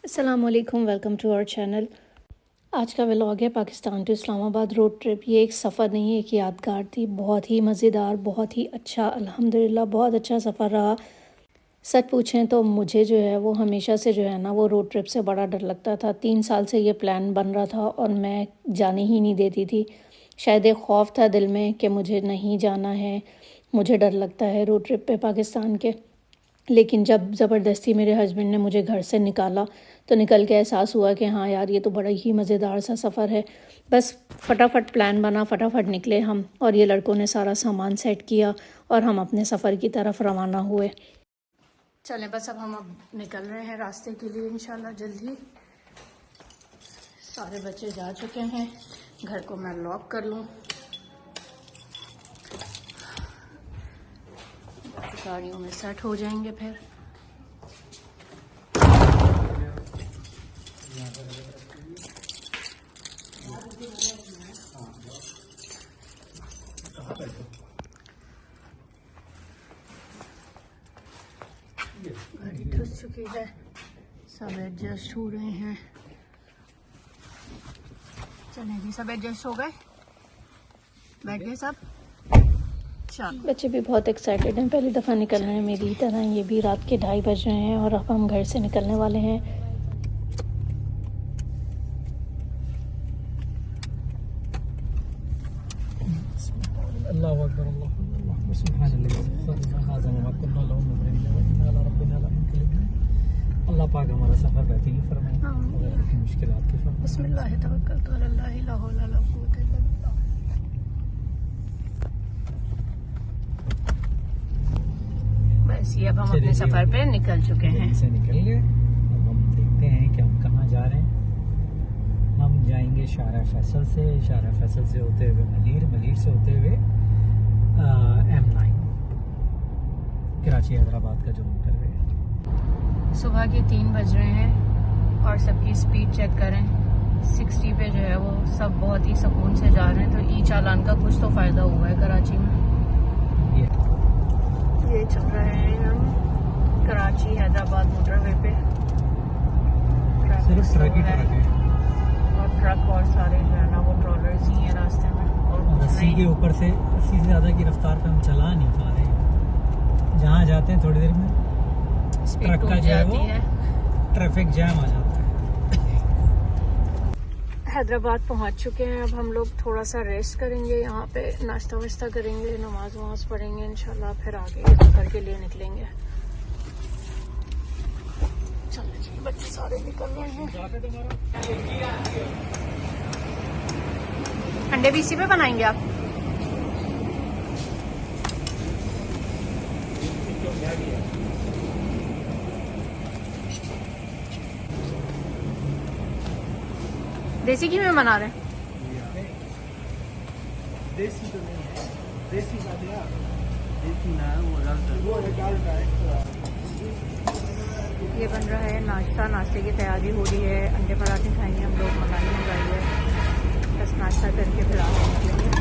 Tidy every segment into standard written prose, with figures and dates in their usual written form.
अस्सलामुअलैकुम, welcome to our channel. आज का व्लॉग है Pakistan to Islamabad road trip. ये एक सफ़र नहीं, एक यादगार थी। बहुत ही मज़ेदार, बहुत ही अच्छा, अल्हम्दुलिल्लाह बहुत अच्छा सफ़र रहा। सच पूछें तो मुझे जो है वो हमेशा से जो है ना वो रोड ट्रिप से बड़ा डर लगता था। 3 साल से ये प्लान बन रहा था और मैं जाने ही नहीं देती थी। शायद एक ख़ौफ था दिल में कि मुझे नहीं जाना है, मुझे डर लगता है रोड ट्रिप पे पाकिस्तान के। लेकिन जब ज़बरदस्ती मेरे हस्बैंड ने मुझे घर से निकाला तो निकल के एहसास हुआ कि हाँ यार, ये तो बड़ा ही मज़ेदार सा सफ़र है। बस फटाफट प्लान बना, फटाफट निकले हम, और ये लड़कों ने सारा सामान सेट किया और हम अपने सफ़र की तरफ रवाना हुए। चलें बस अब निकल रहे हैं रास्ते के लिए इंशाल्लाह जल्दी। सारे बच्चे जा चुके हैं, घर को मैं लॉक कर लूँ। गाड़ियों में सेट हो जाएंगे फिर। गाड़ी धुस चुकी है, सब एडजस्ट हो रहे हैं। चलें जी, सब एडजस्ट हो गए, बैठ गए सब। बच्चे भी बहुत एक्साइटेड हैं, पहली दफ़ा निकल रहे हैं मेरी तरह। ये भी रात के 2:30 बज रहे हैं और अब हम घर से निकलने वाले हैं। अल्लाहु अकबर, अल्लाहु अकबर, अल्लाह पाक हमारा सफ़र बेहतरीन फरमाए, मुश्किलात की फरमाए। बिस्मिल्लाह तवक्कलतु अलल्लाह, ला हौला वला कुव्वता इल्ला बिल्लाह। बस ये अब हम अपने सफ़र पे निकल चुके हैं। से निकल गए। अब हम देखते हैं कि हम कहाँ जा रहे हैं। हम जाएंगे शारा फैसल से, शारा फैसल से होते हुए मलीर, मलीर से होते हुए M9 कराची हैदराबाद का जो मोटरवे है। सुबह के 3 बज रहे हैं और सबकी स्पीड चेक करें, 60 पे जो है वो सब बहुत ही सुकून से जा रहे हैं। तो ई चालान का कुछ तो फ़ायदा हुआ है कराची में। ये चल रहे हैं हम कराची हैदराबाद मोटरवे पे। सिर्फ ट्रक ही ट्रक है और ट्रक और सारे जो है ना वो ट्रॉलर्स ही हैं रास्ते में। और 80 के ऊपर से 80 से ज़्यादा की रफ्तार पे हम चला नहीं पा रहे। जहाँ जाते हैं थोड़ी देर में ट्रक का जो है वो ट्रैफिक जैम आ जाता है। हैदराबाद पहुंच चुके हैं। अब हम लोग थोड़ा सा रेस्ट करेंगे, यहाँ पे नाश्ता वाश्ता करेंगे, नमाज वमाज पढ़ेंगे, इंशाल्लाह फिर आगे सफ़र के लिए निकलेंगे। चलो जी, बच्चे सारे निकल रहे हैं। अंडे भी इसी पे बनाएंगे आप? देसी घी में बना रहे हैं? देसी तो नहीं है, देसी का दिया, देसी ना है वो डालता है। ये बन रहा है नाश्ता, नाश्ते की तैयारी हो रही है। अंडे पराठे खाएंगे हम लोग, मलाई मंगाई है। बस नाश्ता करके फिर आगे निकलेंगे।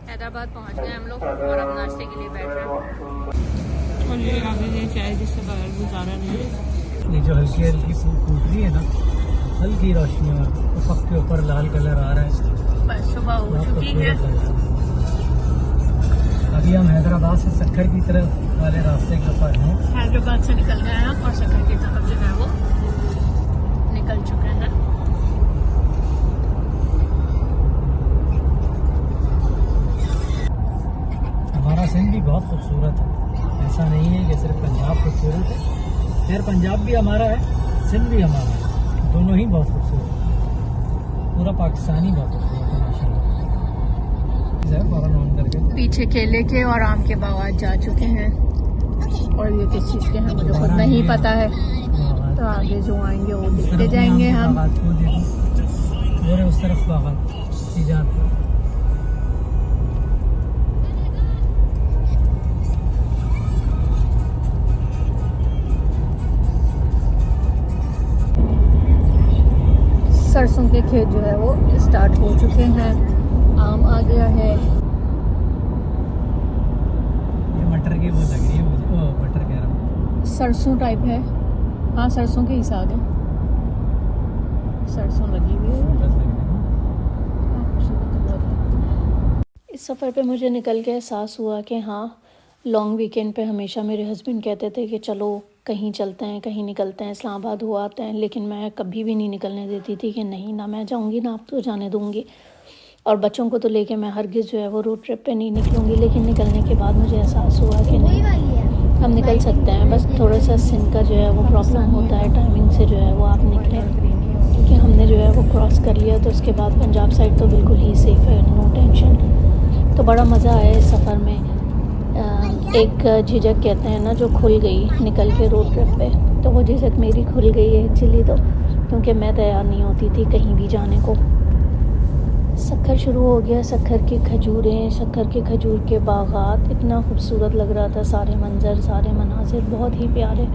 हैदराबाद पहुंच गए हम लोग और अब नाश्ते के लिए बैठ रहे हैं। और ये आगे ये चाय जिससे बगैर गुजारा नहीं है। ये जो हल्की हल्की फूट रही है ना, हल्की रोशनी और उफक के ऊपर लाल कलर आ रहा है। बस सुबह हो चुकी है। अभी हम हैदराबाद से सक्खर की तरफ वाले रास्ते के ऊपर हैं। हैदराबाद से निकल गए हैं और सक्खर की तरफ जो है वो निकल चुके हैं। हमारा सिंध भी बहुत खूबसूरत है, ऐसा नहीं है कि सिर्फ पंजाब खूबसूरत है। खैर पंजाब भी हमारा है, सिंध भी हमारा है, दोनों ही बहुत खूबसूरत है। पूरा पाकिस्तानी बहुत खूबसूरत है माशाल्लाह। फौरन ऑन करके। पीछे केले के और आम के बागात जा चुके हैं और ये किस चीज़ के हैं मुझे खुद नहीं पता है, तो आगे जो आएंगे वो देखते जाएंगे हम। उस तरफ बागात सीधा सरसों के खेत जो है वो स्टार्ट हो चुके हैं, आम आ गया है। ये मटर की वो लग रही है मुझे, वो मटर कह रहा हूँ, सरसों टाइप है। हाँ सरसों के ही साग है, सरसों लगी हुई है। इस सफ़र पे मुझे निकल के एहसास हुआ कि हाँ, लॉन्ग वीकेंड पे हमेशा मेरे हस्बैंड कहते थे कि चलो कहीं चलते हैं, कहीं निकलते हैं, इस्लामाबाद हो आते हैं, लेकिन मैं कभी भी नहीं निकलने देती थी कि नहीं, ना मैं जाऊंगी ना आप तो जाने दूंगी। और बच्चों को तो लेके मैं हरगिज़ जो है वो रोड ट्रिप पे नहीं निकलूँगी। लेकिन निकलने के बाद मुझे एहसास हुआ कि नहीं, हम निकल सकते हैं, बस थोड़ा सा सिंध का जो है वो प्रॉब्लम होता है, टाइमिंग से जो है वो आप निकलें, क्योंकि हमने जो है वो क्रॉस कर लिया तो उसके बाद पंजाब साइड तो बिल्कुल ही सेफ़ है, नो टेंशन। तो बड़ा मज़ा आया इस सफ़र में। एक झिझक कहते हैं ना जो खुल गई निकल के रोड ट्रिप पे, तो वो झिझक मेरी खुल गई है एक्चुअली, तो क्योंकि मैं तैयार नहीं होती थी कहीं भी जाने को। शक्कर शुरू हो गया, शक्कर की खजूरें, शक्कर के खजूर के बागात, इतना खूबसूरत लग रहा था, सारे मंज़र, सारे मनाजिर बहुत ही प्यारे।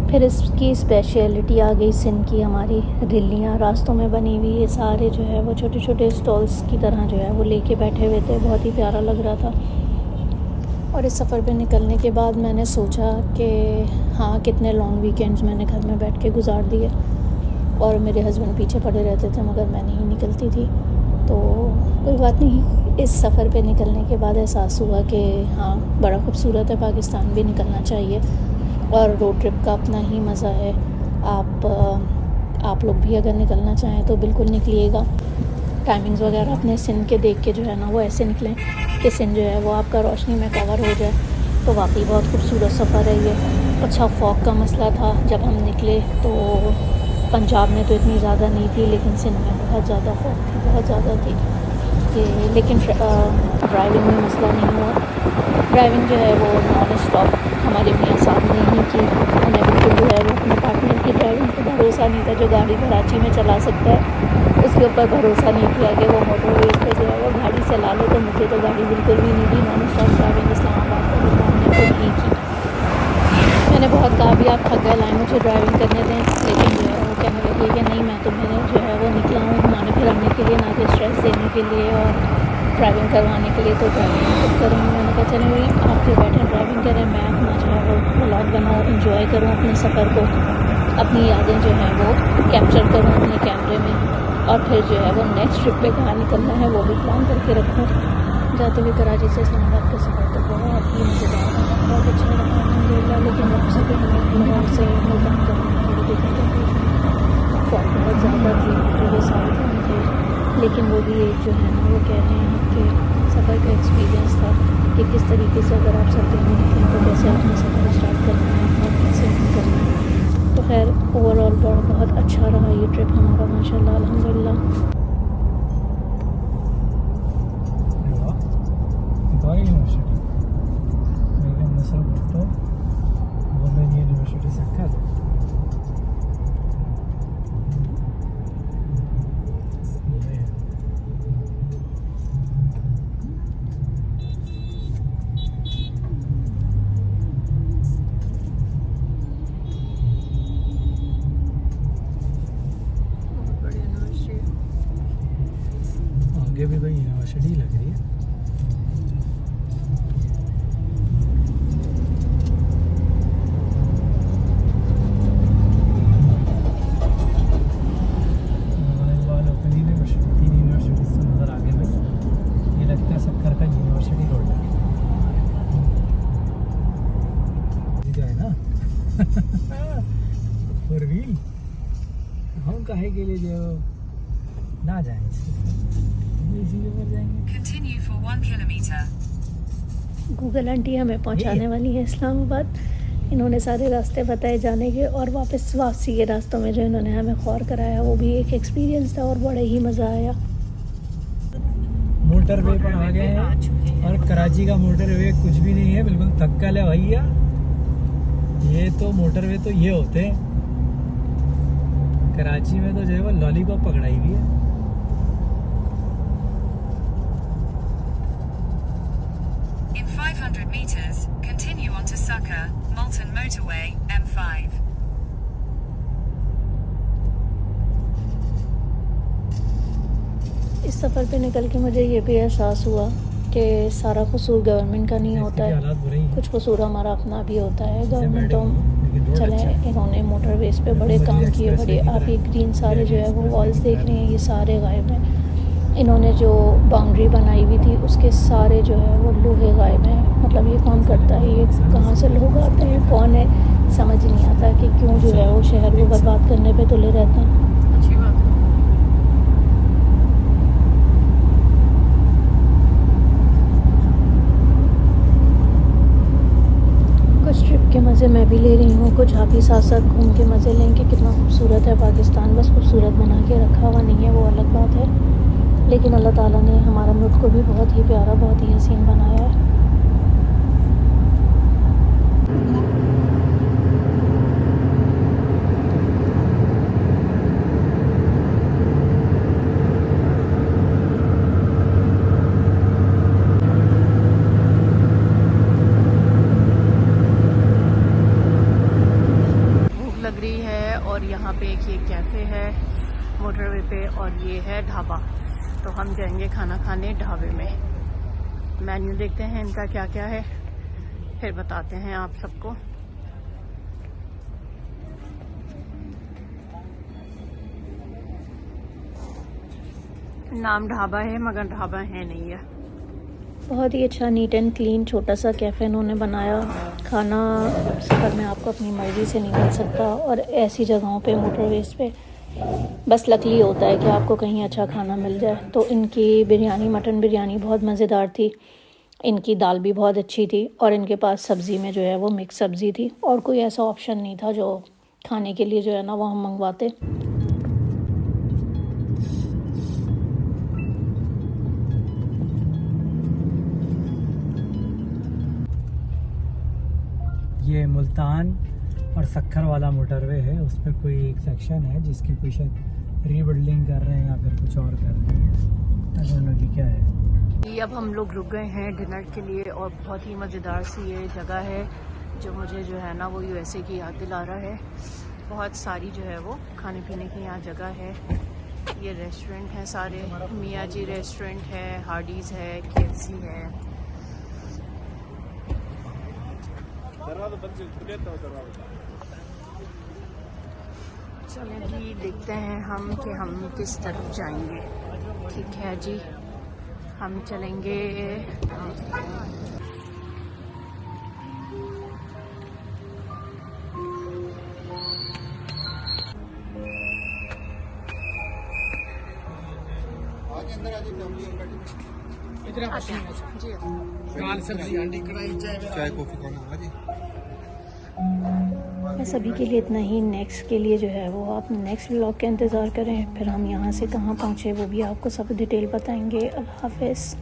फिर इसकी स्पेशलिटी आ गई सिंध की, हमारी रिल्लियाँ रास्तों में बनी हुई, ये सारे जो है वो छोटे छोटे स्टॉल्स की तरह जो है वो लेके बैठे हुए थे, बहुत ही प्यारा लग रहा था। और इस सफ़र पे निकलने के बाद मैंने सोचा कि हाँ, कितने लॉन्ग वीकेंड्स मैंने घर में बैठ के गुजार दिए और मेरे हस्बैंड पीछे पड़े रहते थे मगर मैं नहीं निकलती थी। तो कोई बात नहीं, इस सफ़र पे निकलने के बाद एहसास हुआ कि हाँ, बड़ा खूबसूरत है, पाकिस्तान भी निकलना चाहिए और रोड ट्रिप का अपना ही मज़ा है। आप लोग भी अगर निकलना चाहें तो बिल्कुल निकलिएगा। टाइमिंग्स वगैरह अपने सिंध के देख के जो है ना वो ऐसे निकलें कि सिंध जो है वो आपका रोशनी में कवर हो जाए। तो वाकई बहुत खूबसूरत सफ़र है ये। अच्छा, फॉग का मसला था जब हम निकले, तो पंजाब में तो इतनी ज़्यादा नहीं थी, लेकिन सिंध में बहुत ज़्यादा फॉग थी, बहुत ज़्यादा थी कि लेकिन ड्राइविंग में मसला नहीं हुआ। ड्राइविंग जो है वो नॉन स्टॉप हमारे मियाँ साहब ने ही की। उन्हें बिल्कुल जो है वो अपने पार्टनर की ड्राइविंग पर भरोसा नहीं था, जो गाड़ी कराची में चला सकता है उसके ऊपर भरोसा नहीं किया कि वो मोटरवेज पे जो है वो गाड़ी चला ले। तो मुझे तो गाड़ी बिल्कुल भी नहीं दी, नॉन स्टॉप ड्राइविंग इस्लामाबाद को हमने खुद ही की। मैंने बहुत कहा भी आप थक गए, लाएँ मुझे ड्राइविंग करने दें, लेकिन जो है वो कहने लगी कि नहीं, मैं तुम्हें जो है वो निकला हूँ घुमाने फिराने के लिए, ना कि स्ट्रेस देने के लिए और ड्राइविंग करवाने के लिए, तो ड्राइविंग खुद करूँगी। मैंने कहा चलें भाई, आप जो बैठे ड्राइविंग करें, मैं अपना जो है वो व्लॉग बनाऊँ, इंजॉय करूँ अपने सफ़र को, अपनी यादें जो हैं वो कैप्चर करूँ अपने कैमरे में, और फिर जो है वो नेक्स्ट ट्रिप पे कहाँ निकलना है वो भी प्लान करके रखूँ। जाते हुए कराची से इस्लामाबाद का सफ़र तो बहुत ही मज़ेदार रहा, बहुत अच्छा रहा अल्हम्दुलिल्लाह। लेकिन अब से लोगों से मुलाकात करने में थोड़ी दिक्कतें हुई, बहुत ज़्यादा थी, पूरे साल कम थे, लेकिन वो भी एक जो है ना वो कह रहे हैं कि सफ़र का एक्सपीरियंस था कि किस तरीके से अगर आप सर्दी में निकलें तो कैसे अपना सफ़र स्टार्ट करना है और कैसे नहीं करना है। तो खैर ओवरऑल बहुत अच्छा रहा ये ट्रिप हमारा, माशाल्लाह अल्हम्दुलिल्लाह। यूनिवर्सिटी मसल भुट्टो वुमेन यूनिवर्सिटी सक्कर। आगे भी कोई यूनिवर्सिटी लग रही है। हम काहे के लिए जो ना जाएं, इसी के ऊपर जाएंगे। Continue for 1 kilometer. Google aunty हमें पहुंचाने वाली है इस्लामाबाद। इन्होंने सारे रास्ते बताए जाने के, और वापसी के रास्तों में जो इन्होंने हमें खौर कराया वो भी एक एक्सपीरियंस था और बड़ा ही मज़ा आया। मोड़ मोटर वे पर आ गए हैं और कराची का मोटर वे कुछ भी नहीं है, बिल्कुल थक्कल है भैया। ये तो मोटर वे तो ये होते हैं, कराची में तो जो है वो लॉलीपॉप पकड़ाई हुई है। In 500 meters, continue on to Sucker, Malton Motorway, M5. इस सफ़र पे निकल के मुझे ये भी एहसास हुआ कि सारा कसूर गवर्नमेंट का नहीं होता है, कुछ कसूर हमारा अपना भी होता है। गवर्नमेंट तो चले, इन्होंने मोटरवेज पे बड़े काम किए, बड़े। आप ये ग्रीन सारे जो है वो वॉल्स देख रहे हैं, ये सारे गायब हैं। इन्होंने जो बाउंड्री बनाई हुई थी उसके सारे जो है वो लोहे गायब हैं। मतलब ये कौन करता है, ये कहाँ से लोग आते हैं, कौन है, समझ नहीं आता कि क्यों जो है वो शहर को बर्बाद करने पे तुले रहते हैं। अच्छी बात है। कुछ ट्रिप के मज़े मैं भी ले रही हूँ, कुछ आप ही साथ साथ घूम के मज़े लें कि कितना खूबसूरत है पाकिस्तान। बस खूबसूरत बना के रखा हुआ नहीं है, वो अलग बात है, लेकिन अल्लाह ताला ने हमारा मुल्क को भी बहुत ही प्यारा, बहुत ही हसीन बनाया है। लग रही है और यहाँ पे एक ये कैफ़े है मोटरवे पे और ये है ढाबा। तो हम जाएंगे खाना खाने ढाबे में। मेन्यू देखते हैं इनका क्या क्या है, फिर बताते हैं आप सबको। नाम ढाबा है मगर ढाबा है नहीं है। बहुत ही अच्छा नीट एंड क्लीन छोटा सा कैफ़े इन्होंने बनाया। खाना सफ़र में आपको अपनी मर्ज़ी से नहीं मिल सकता, और ऐसी जगहों पे मोटरवेज पे बस लकली होता है कि आपको कहीं अच्छा खाना मिल जाए। तो इनकी बिरयानी, मटन बिरयानी बहुत मज़ेदार थी, इनकी दाल भी बहुत अच्छी थी, और इनके पास सब्ज़ी में जो है वो मिक्स सब्ज़ी थी, और कोई ऐसा ऑप्शन नहीं था जो खाने के लिए जो है ना वो हम मंगवाते। ये मुल्तान और सक्खर वाला मोटरवे है, उस पर कोई एक सेक्शन है जिसकी कोई शायद रीबिल्डिंग कर रहे हैं या फिर कुछ और कर रहे हैं, आई डोंट नो कि क्या है। ये अब हम लोग रुक गए हैं डिनर के लिए, और बहुत ही मज़ेदार सी ये जगह है जो मुझे जो है ना वो यूएसए की याद दिला रहा है। बहुत सारी जो है वो खाने पीने की यहाँ जगह है। ये रेस्टोरेंट है सारे, मियाँ जी रेस्टोरेंट है, हार्डीज़ है, KFC है। चलें जी, देखते हैं हम कि हम किस तरफ जाएंगे। ठीक है जी, हम चलेंगे। जी चाय कॉफी खाना जी। बस अभी के लिए इतना ही। नेक्स्ट के लिए जो है वो आप नेक्स्ट व्लॉग का इंतज़ार करें, फिर हम यहाँ से कहाँ पहुँचे वो भी आपको सब डिटेल बताएंगे। अल्लाह हाफ़िज़।